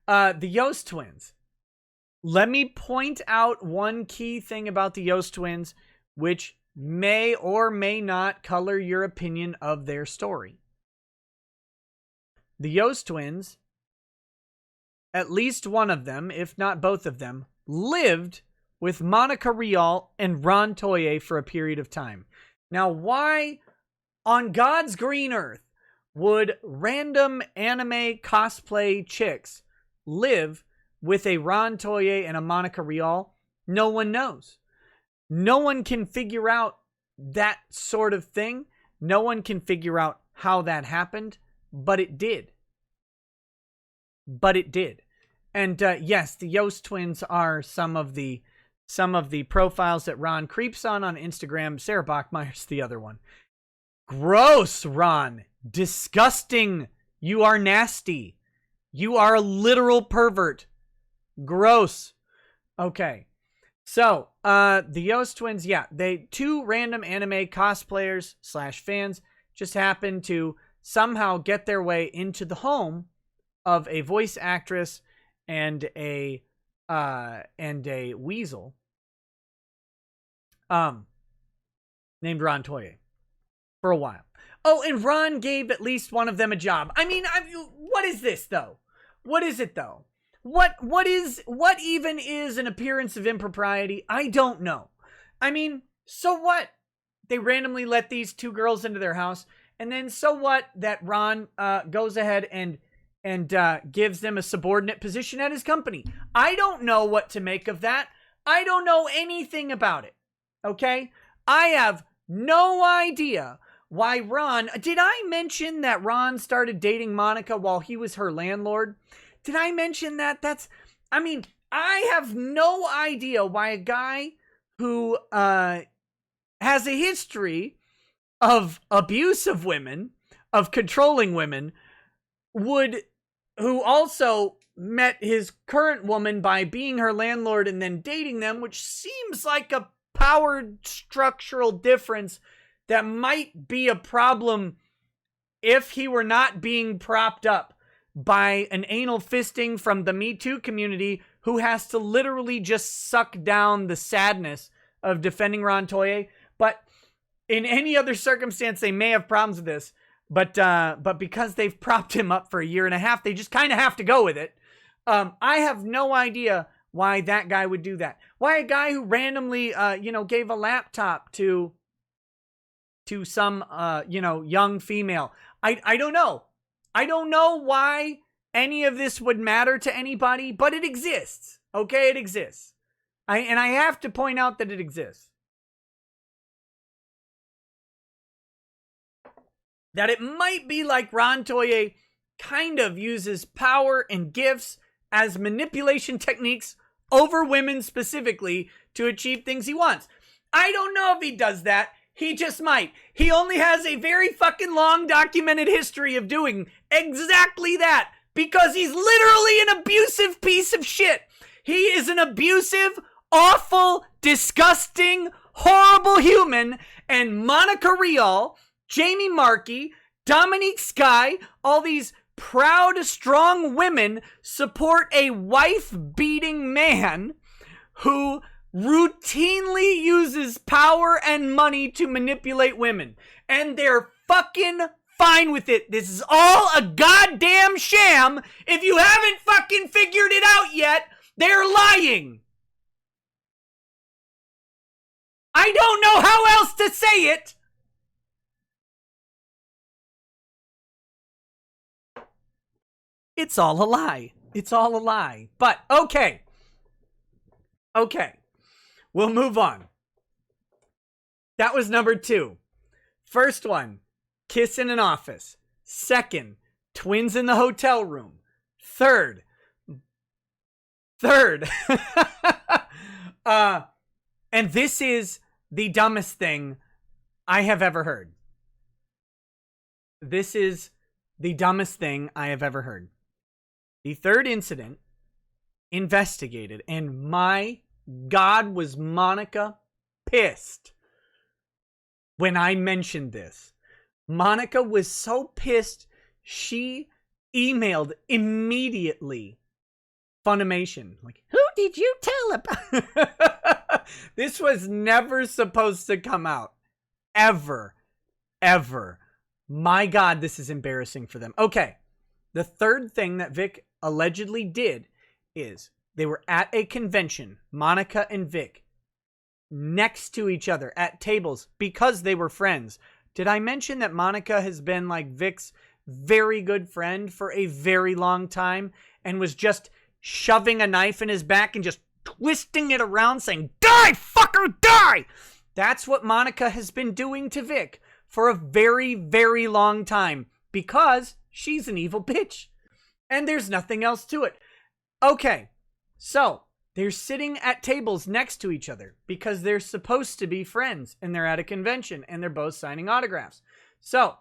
The Yost twins. Let me point out one key thing about the Yost twins, which may or may not color your opinion of their story. The Yost twins, at least one of them, if not both of them, lived with Monica Rial and Ron Toye for a period of time. Now, why on God's green earth would random anime cosplay chicks live with a Ron Toye and a Monica Rial? No one knows. No one can figure out that sort of thing. No one can figure out how that happened, but it did. But it did. And yes, the Yost twins are some of the profiles that Ron creeps on Instagram. Sarah Bachmeyer's the other one. Gross, Ron. Disgusting. You are nasty. You are a literal pervert. Gross. Okay. So, the Yost twins, yeah, two random anime cosplayers / fans just happened to somehow get their way into the home of a voice actress and a weasel named Ron Toye for a while. Oh, and Ron gave at least one of them a job. I mean, what is this though? What is it though? What even is an appearance of impropriety? I don't know. I mean, so what? They randomly let these two girls into their house, and then so what that Ron goes ahead and gives them a subordinate position at his company. I don't know what to make of that. I don't know anything about it. Okay? I have no idea why Ron... Did I mention that Ron started dating Monica while he was her landlord? Did I mention that? I mean, I have no idea why a guy who has a history of abuse of women, of controlling women, who also met his current woman by being her landlord and then dating them, which seems like a power structural difference that might be a problem if he were not being propped up by an anal fisting from the Me Too community who has to literally just suck down the sadness of defending Ron Toye. But in any other circumstance, they may have problems with this. But because they've propped him up for a year and a half, they just kind of have to go with it. I have no idea why that guy would do that. Why a guy who randomly, gave a laptop to some, young female. I don't know. I don't know why any of this would matter to anybody, but it exists. Okay, it exists. I have to point out that it exists. That it might be like Ron Toye kind of uses power and gifts as manipulation techniques over women specifically to achieve things he wants. I don't know if he does that. He just might. He only has a very fucking long documented history of doing exactly that because he's literally an abusive piece of shit. He is an abusive, awful, disgusting, horrible human, and Monica Rial, Jamie Markey, Dominique Sky, all these proud, strong women support a wife-beating man who routinely uses power and money to manipulate women. And they're fucking fine with it. This is all a goddamn sham. If you haven't fucking figured it out yet, they're lying. I don't know how else to say it. It's all a lie. It's all a lie. But, okay. Okay. We'll move on. That was number 2. First one, kiss in an office. Second, twins in the hotel room. Third. And this is the dumbest thing I have ever heard. This is the dumbest thing I have ever heard. The third incident investigated, and my God, was Monica pissed when I mentioned this. Monica was so pissed, she emailed immediately Funimation. Like, who did you tell about? This was never supposed to come out. Ever. Ever. My God, this is embarrassing for them. Okay. The third thing that Vic allegedly did is they were at a convention, Monica and Vic, next to each other at tables because they were friends. Did I mention that Monica has been like Vic's very good friend for a very long time and was just shoving a knife in his back and just twisting it around saying, "Die, fucker, die!" That's what Monica has been doing to Vic for a very, very long time because she's an evil bitch. And there's nothing else to it. Okay, so they're sitting at tables next to each other because they're supposed to be friends and they're at a convention and they're both signing autographs. So,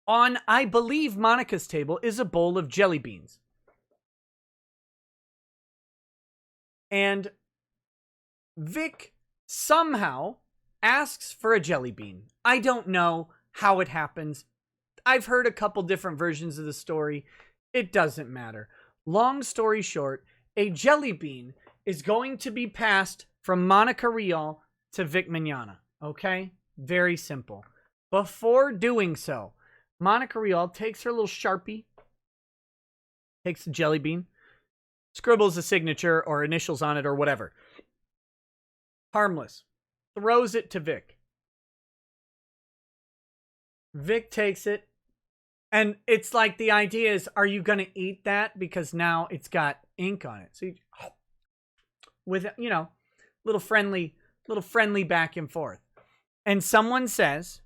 on, I believe, Monica's table is a bowl of jelly beans. And Vic somehow asks for a jelly bean. I don't know how it happens. I've heard a couple different versions of the story. It doesn't matter. Long story short, a jelly bean is going to be passed from Monica Rial to Vic Mignogna. Okay? Very simple. Before doing so, Monica Rial takes her little Sharpie, takes the jelly bean, scribbles a signature or initials on it or whatever. Harmless. Throws it to Vic. Vic takes it. And it's like the idea is, are you going to eat that? Because now it's got ink on it. So you, with, you know, little friendly back and forth. And someone says,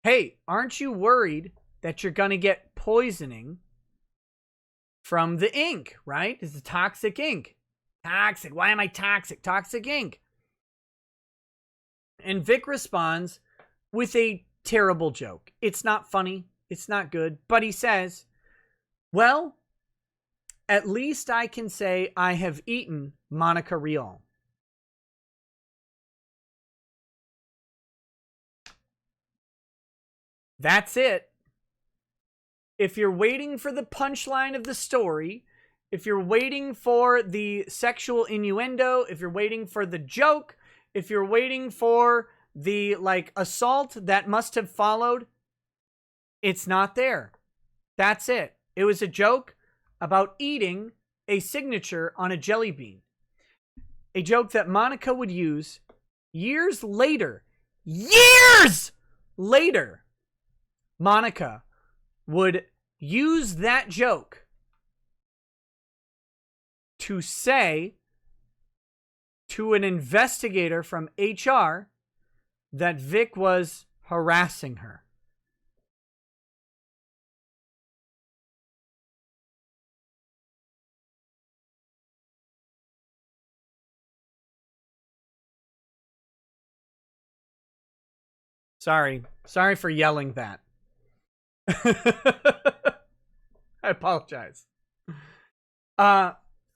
hey, aren't you worried that you're going to get poisoning from the ink, right? It's the toxic ink. Toxic. Why am I toxic? Toxic ink. And Vic responds with a terrible joke. It's not funny. It's not good. But he says, well, at least I can say I have eaten Monica Rial. That's it. If you're waiting for the punchline of the story, if you're waiting for the sexual innuendo, if you're waiting for the joke, if you're waiting for the, like, assault that must have followed, it's not there. That's it. It was a joke about eating a signature on a jelly bean. A joke that Monica would use years later. Years later! Monica would use that joke to say to an investigator from HR that Vic was harassing her. Sorry for yelling that. I apologize.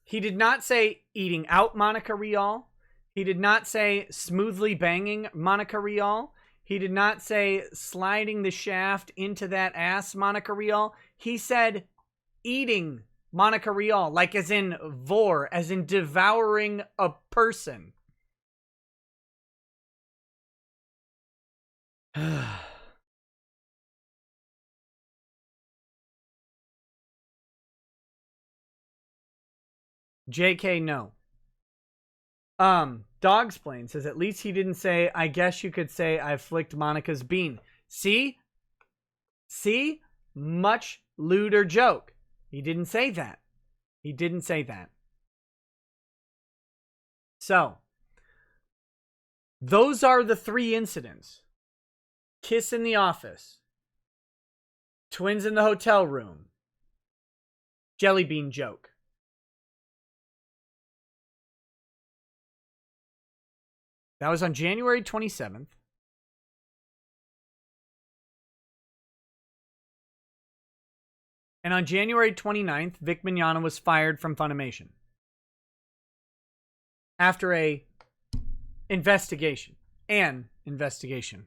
He did not say eating out Monica Rial. He did not say smoothly banging Monica Rial. He did not say sliding the shaft into that ass Monica Rial. He said eating Monica Rial, like as in vor, as in devouring a person. JK, no. Dogsplain says, at least he didn't say, I guess you could say I flicked Monica's bean. See? See? Much lewder joke. He didn't say that. He didn't say that. So, those are the three incidents. Kiss in the office. Twins in the hotel room. Jelly bean joke. That was on January 27th. And on January 29th, Vic Mignogna was fired from Funimation. After an investigation. The investigation